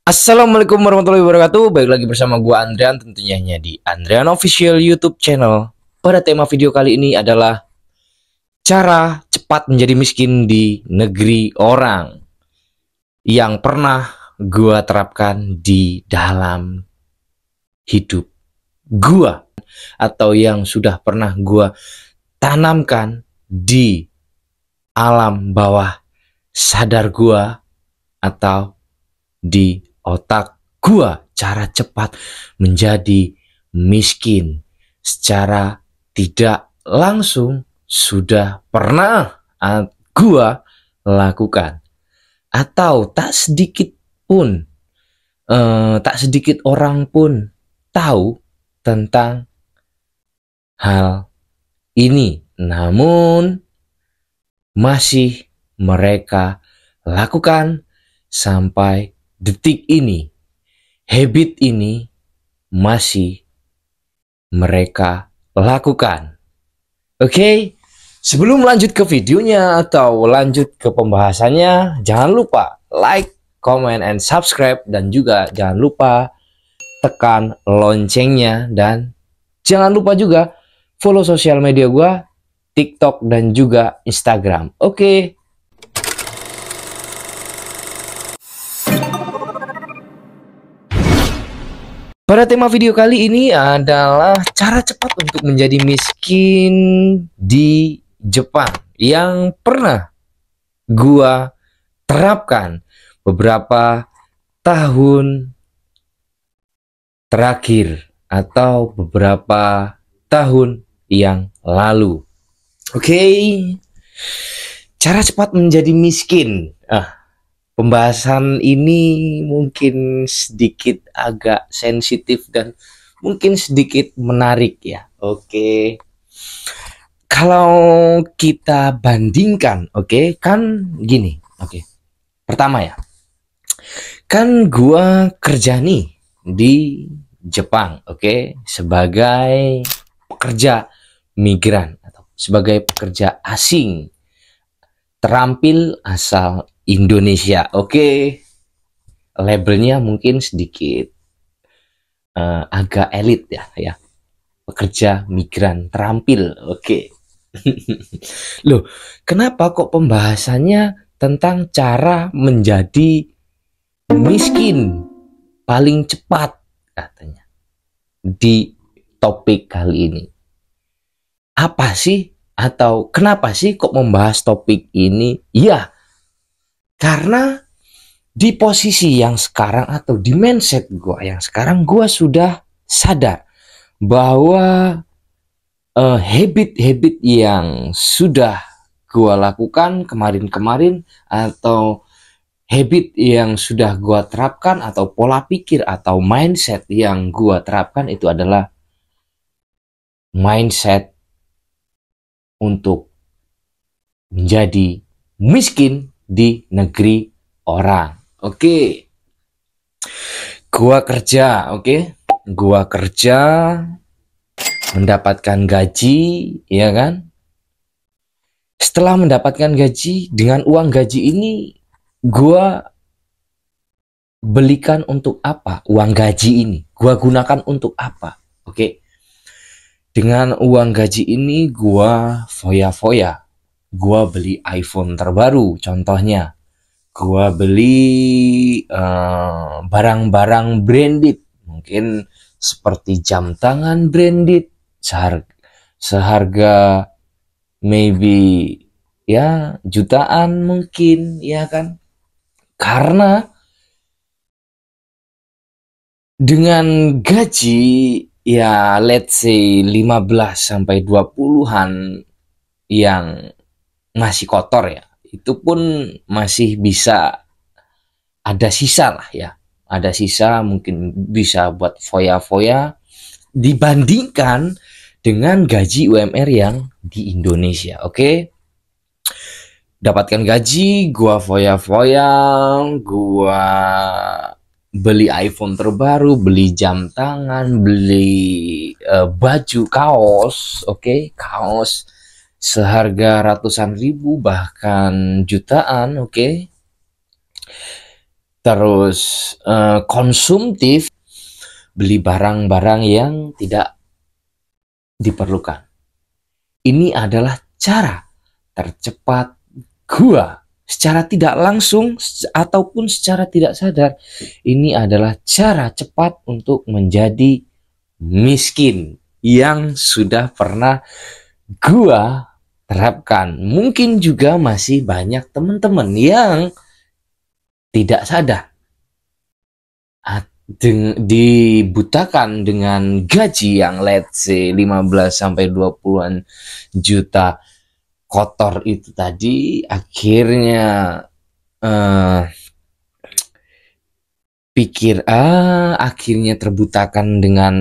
Assalamualaikum warahmatullahi wabarakatuh. Baik lagi bersama gua Andrian, tentunya hanya di Andrian Official YouTube Channel. Pada tema video kali ini adalah cara cepat menjadi miskin di negeri orang yang pernah gua terapkan di dalam hidup gua atau yang sudah pernah gua tanamkan di alam bawah sadar gua atau di otak gua. Cara cepat menjadi miskin secara tidak langsung sudah pernah gua lakukan, atau tak sedikit orang pun tahu tentang hal ini, namun masih mereka lakukan sampai detik ini. Habit ini masih mereka lakukan. Oke, sebelum lanjut ke videonya atau lanjut ke pembahasannya, jangan lupa like, comment, and subscribe, dan juga jangan lupa tekan loncengnya, dan jangan lupa juga follow sosial media gua, TikTok dan juga Instagram. Oke. Pada tema video kali ini adalah cara cepat untuk menjadi miskin di Jepang yang pernah gua terapkan beberapa tahun terakhir atau beberapa tahun yang lalu. Oke. Cara cepat menjadi miskin. Pembahasan ini mungkin sedikit agak sensitif dan mungkin sedikit menarik ya. Oke. Kalau kita bandingkan, kan gini. Pertama ya. Kan gua kerja nih di Jepang, sebagai pekerja migran atau sebagai pekerja asing terampil asal Indonesia. Labelnya mungkin sedikit agak elit ya. Pekerja migran terampil. Loh, kenapa kok pembahasannya tentang cara menjadi miskin paling cepat katanya di topik kali ini? Apa sih, atau kenapa sih kok membahas topik ini? Ya, karena di posisi yang sekarang atau di mindset gue yang sekarang, gue sudah sadar bahwa habit-habit yang sudah gue lakukan kemarin-kemarin, atau habit yang sudah gue terapkan, atau pola pikir atau mindset yang gue terapkan, itu adalah mindset untuk menjadi miskin di negeri orang. Gua kerja, gua kerja mendapatkan gaji, ya kan? Setelah mendapatkan gaji, dengan uang gaji ini gua belikan untuk apa? Uang gaji ini gua gunakan untuk apa? Dengan uang gaji ini gua foya-foya. Gua beli iPhone terbaru, contohnya. Gua beli barang-barang branded, mungkin seperti jam tangan branded, seharga maybe ya jutaan mungkin, ya kan? Karena dengan gaji ya let's say 15 sampai 20-an yang masih kotor ya, itu pun masih bisa ada sisa lah ya. Ada sisa, mungkin bisa buat foya-foya dibandingkan dengan gaji UMR yang di Indonesia. Dapatkan gaji, gua foya-foya, gua beli iPhone terbaru, beli jam tangan, beli baju, kaos, kaos seharga ratusan ribu bahkan jutaan, terus konsumtif, beli barang-barang yang tidak diperlukan. Ini adalah cara tercepat gua secara tidak langsung ataupun secara tidak sadar. Ini adalah cara cepat untuk menjadi miskin yang sudah pernah gua terapkan. Mungkin juga masih banyak teman-teman yang tidak sadar dibutakan dengan gaji yang let's say 15 sampai 20-an juta kotor itu tadi, akhirnya akhirnya terbutakan dengan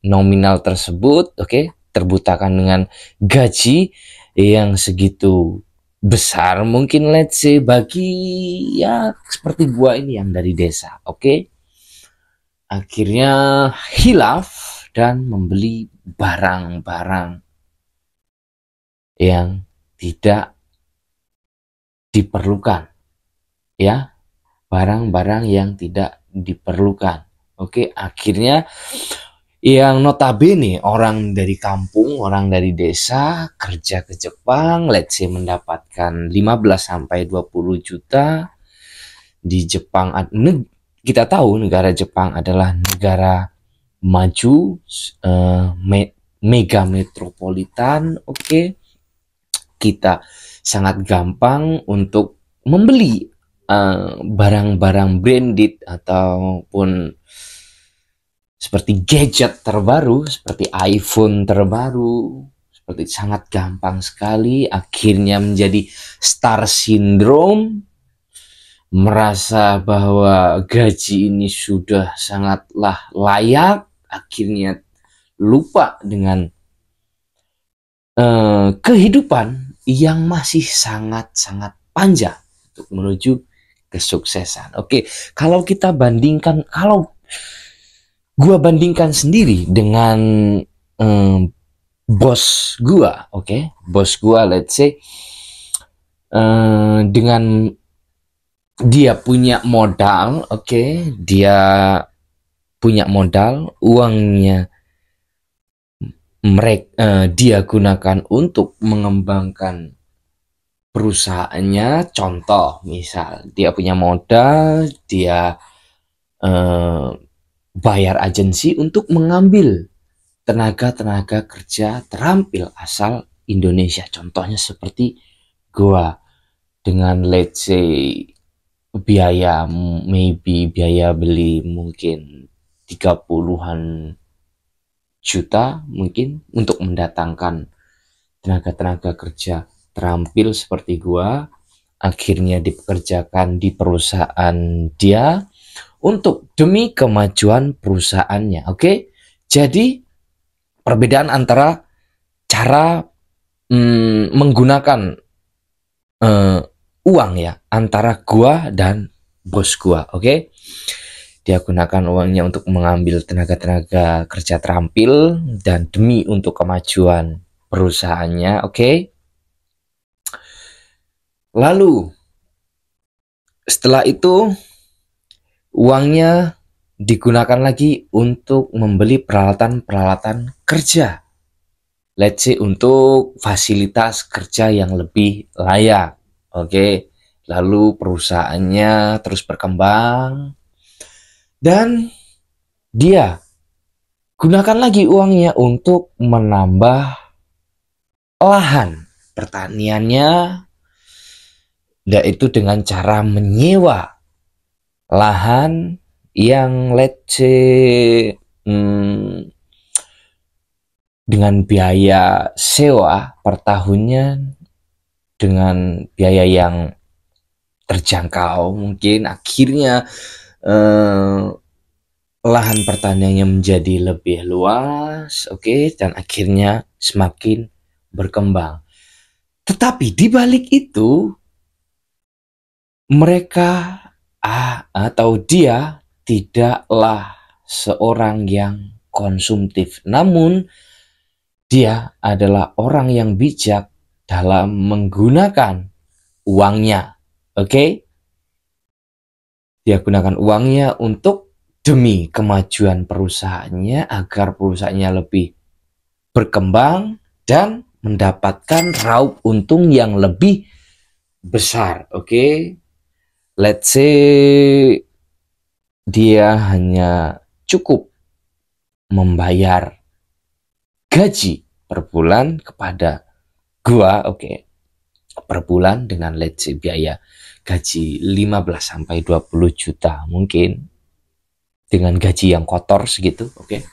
nominal tersebut, oke, terbutakan dengan gaji yang segitu besar, mungkin let's say bagi ya seperti gua ini yang dari desa, oke. Akhirnya hilaf dan membeli barang-barang yang tidak diperlukan, ya, barang-barang yang tidak diperlukan. Oke, akhirnya yang notabene orang dari kampung, orang dari desa kerja ke Jepang, let's say mendapatkan 15 sampai 20 juta di Jepang. Kita tahu negara Jepang adalah negara maju, mega metropolitan, oke. Kita sangat gampang untuk membeli barang-barang branded ataupun seperti gadget terbaru, seperti iPhone terbaru, seperti sangat gampang sekali. Akhirnya menjadi star syndrome, merasa bahwa gaji ini sudah sangatlah layak, akhirnya lupa dengan kehidupan yang masih sangat-sangat panjang untuk menuju kesuksesan. Oke, kalau kita bandingkan, kalau gua bandingkan sendiri dengan bos gua, oke, bos gua let's say dengan dia punya modal, oke, dia punya modal, uangnya dia gunakan untuk mengembangkan perusahaannya. Contoh, misal dia punya modal, dia bayar agensi untuk mengambil tenaga kerja terampil asal Indonesia. Contohnya seperti gua, dengan let's say biaya beli mungkin 30-an juta mungkin untuk mendatangkan tenaga kerja terampil seperti gua, akhirnya dipekerjakan di perusahaan dia untuk demi kemajuan perusahaannya, oke. Jadi perbedaan antara cara menggunakan uang ya antara gua dan bos gua, oke. Dia gunakan uangnya untuk mengambil tenaga kerja terampil dan demi untuk kemajuan perusahaannya, oke. Lalu setelah itu uangnya digunakan lagi untuk membeli peralatan kerja, let's say untuk fasilitas kerja yang lebih layak, oke. Lalu perusahaannya terus berkembang dan dia gunakan lagi uangnya untuk menambah lahan pertaniannya, yaitu dengan cara menyewa lahan yang let's say dengan biaya sewa per tahunnya dengan biaya yang terjangkau mungkin. Akhirnya lahan pertaniannya menjadi lebih luas, oke, dan akhirnya semakin berkembang. Tetapi di balik itu mereka atau dia tidaklah seorang yang konsumtif, namun dia adalah orang yang bijak dalam menggunakan uangnya, oke. Dia gunakan uangnya untuk demi kemajuan perusahaannya agar perusahaannya lebih berkembang dan mendapatkan raup untung yang lebih besar. Oke. Let's say dia hanya cukup membayar gaji per bulan kepada gua, oke. Per bulan dengan let's say biaya gaji 15 sampai 20 juta mungkin, dengan gaji yang kotor segitu, oke.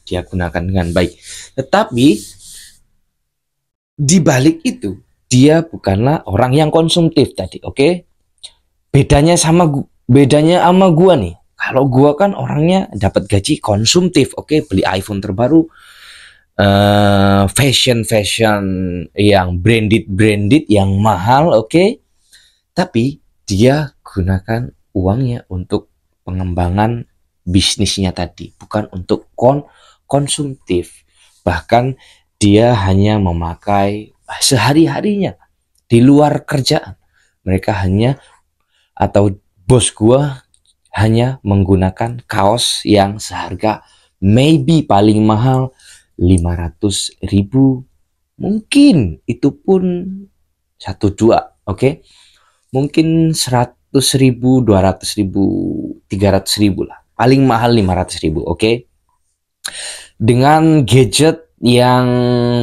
Dia gunakan dengan baik. Tetapi di balik itu dia bukanlah orang yang konsumtif tadi, oke. Bedanya sama gua nih. Kalau gua kan orangnya dapat gaji konsumtif, oke, beli iPhone terbaru, fashion yang branded yang mahal, oke. Tapi dia gunakan uangnya untuk pengembangan bisnisnya tadi, bukan untuk konsumtif. Bahkan dia hanya memakai sehari-harinya di luar kerjaan. Mereka hanya, atau bos gua hanya menggunakan kaos yang seharga maybe paling mahal 500.000, mungkin itu pun 1-2, oke. Mungkin 100.000, 200.000, 300.000 lah, paling mahal 500.000, oke. Dengan gadget yang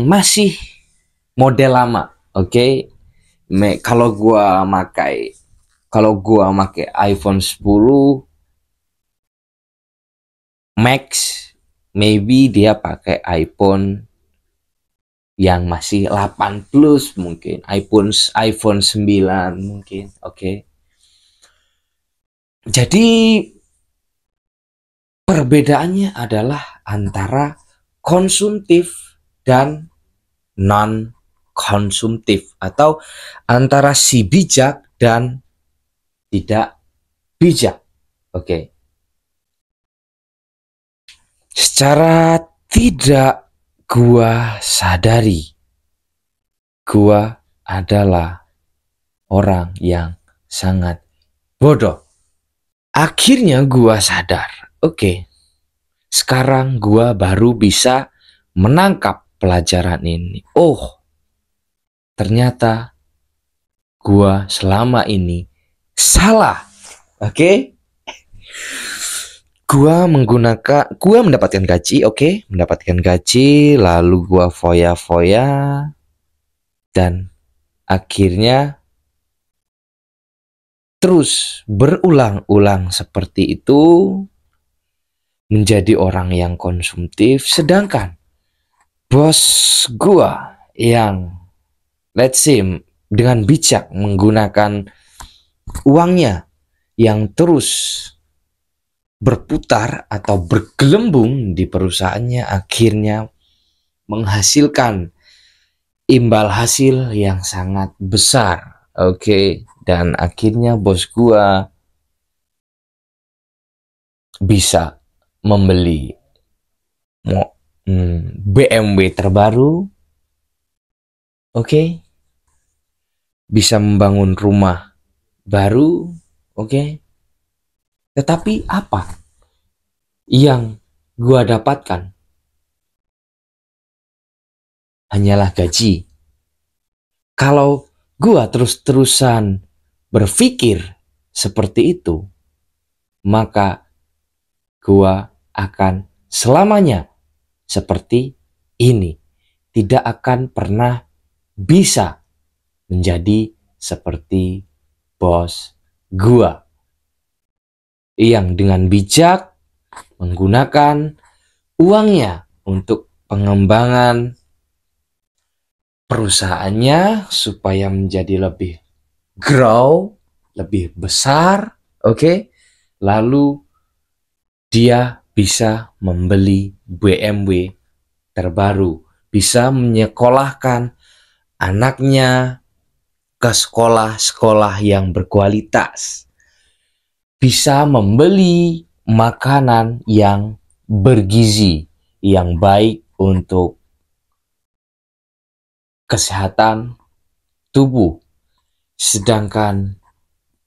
masih model lama, oke. Kalau gua pakai iPhone 10 Max, maybe dia pakai iPhone yang masih 8 plus, mungkin iPhone 9 mungkin, oke. Jadi perbedaannya adalah antara konsumtif dan non konsumtif, atau antara si bijak dan tidak bijak, oke. Secara tidak gua sadari, gua adalah orang yang sangat bodoh. Akhirnya gua sadar, oke, sekarang gua baru bisa menangkap pelajaran ini. Oh, ternyata gua selama ini salah, oke. Gua mendapatkan gaji, oke, mendapatkan gaji, lalu gua foya-foya, dan akhirnya terus berulang-ulang seperti itu, menjadi orang yang konsumtif. Sedangkan bos gua yang let's say dengan bijak menggunakan uangnya yang terus berputar atau bergelembung di perusahaannya, akhirnya menghasilkan imbal hasil yang sangat besar, oke. Dan akhirnya bos gua bisa membeli BMW terbaru, oke. Bisa membangun rumah baru, oke. Tetapi apa yang gua dapatkan? Hanyalah gaji. Kalau gua terus-terusan berpikir seperti itu, maka gua akan selamanya seperti ini. Tidak akan pernah bisa menjadi seperti bos gua yang dengan bijak menggunakan uangnya untuk pengembangan perusahaannya supaya menjadi lebih grow, lebih besar, oke. Lalu dia bisa membeli BMW terbaru, bisa menyekolahkan anaknya ke sekolah-sekolah yang berkualitas, bisa membeli makanan yang bergizi, yang baik untuk kesehatan tubuh. Sedangkan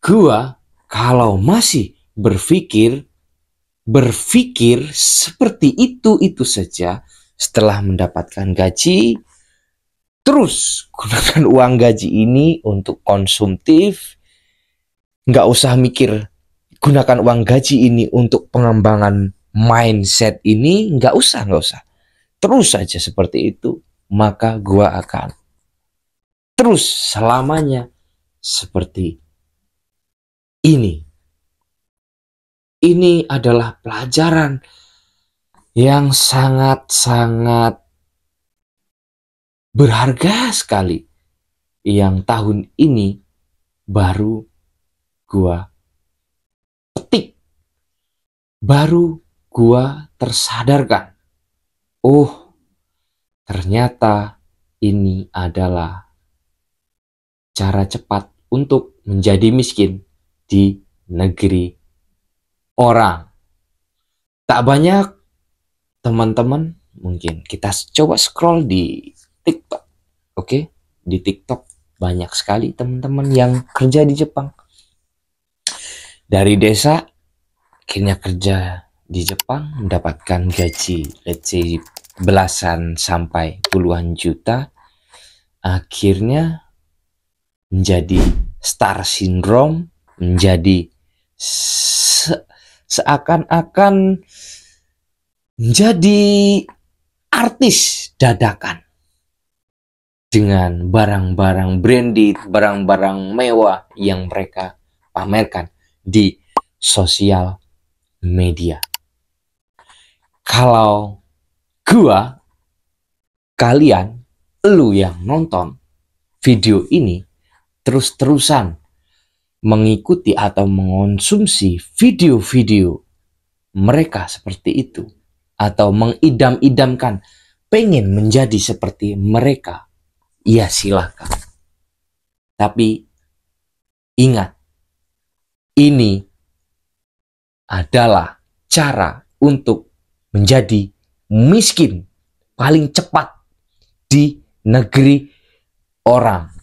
gua kalau masih berpikir seperti itu saja setelah mendapatkan gaji, terus gunakan uang gaji ini untuk konsumtif, nggak usah mikir gunakan uang gaji ini untuk pengembangan mindset ini, nggak usah. Terus saja seperti itu, maka gua akan terus selamanya seperti ini. Ini adalah pelajaran yang sangat-sangat berharga sekali yang tahun ini baru gua petik, baru gua tersadarkan. Oh, ternyata ini adalah cara cepat untuk menjadi miskin di negeri orang. Tak banyak teman-teman, mungkin kita coba scroll di TikTok. Oke, di TikTok banyak sekali teman-teman yang kerja di Jepang. Dari desa akhirnya kerja di Jepang, mendapatkan gaji let's say belasan sampai puluhan juta, akhirnya menjadi star syndrome, menjadi seakan-akan menjadi artis dadakan dengan barang-barang branded, barang-barang mewah yang mereka pamerkan di sosial media. Kalau gua, kalian, lu yang nonton video ini terus-terusan mengikuti atau mengonsumsi video-video mereka seperti itu, atau mengidam-idamkan pengen menjadi seperti mereka, ya silahkan. Tapi ingat, ini adalah cara untuk menjadi miskin paling cepat di negeri orang.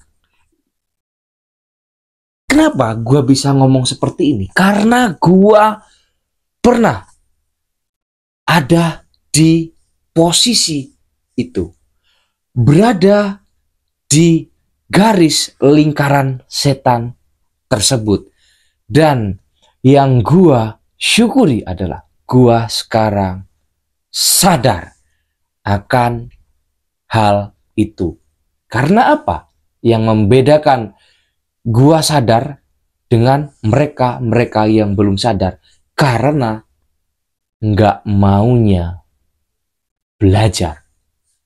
Kenapa gue bisa ngomong seperti ini? Karena gue pernah ada di posisi itu, berada di garis lingkaran setan tersebut. Dan yang gue syukuri adalah gua sekarang sadar akan hal itu. Karena apa? Yang membedakan gua sadar dengan mereka yang belum sadar, karena nggak maunya belajar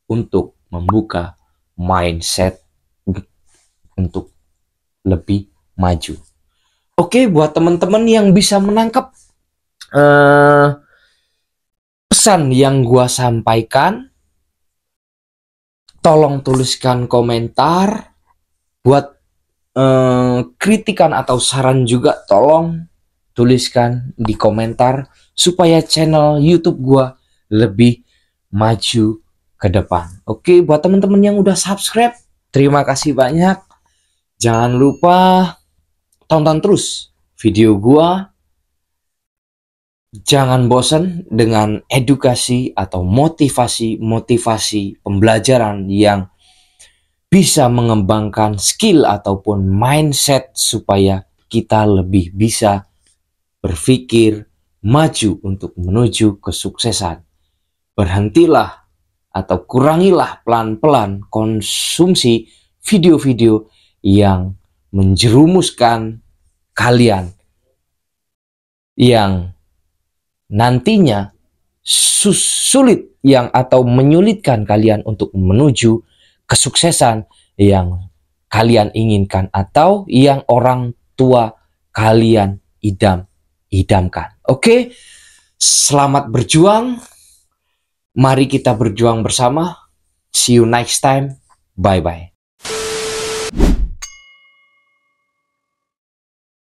untuk membuka mindset untuk lebih maju. Oke, buat teman-teman yang bisa menangkap pesan yang gua sampaikan, tolong tuliskan komentar. Buat kritikan atau saran juga tolong tuliskan di komentar supaya channel YouTube gua lebih maju ke depan. Oke, buat teman-teman yang udah subscribe, terima kasih banyak. Jangan lupa tonton terus video gua. Jangan bosan dengan edukasi atau motivasi pembelajaran yang bisa mengembangkan skill ataupun mindset supaya kita lebih bisa berpikir maju untuk menuju kesuksesan. Berhentilah atau kurangilah pelan-pelan konsumsi video-video yang menjerumuskan kalian, yang nantinya sulit atau menyulitkan kalian untuk menuju kesuksesan yang kalian inginkan atau yang orang tua kalian idamkan. Oke, selamat berjuang. Mari kita berjuang bersama. See you next time. Bye-bye.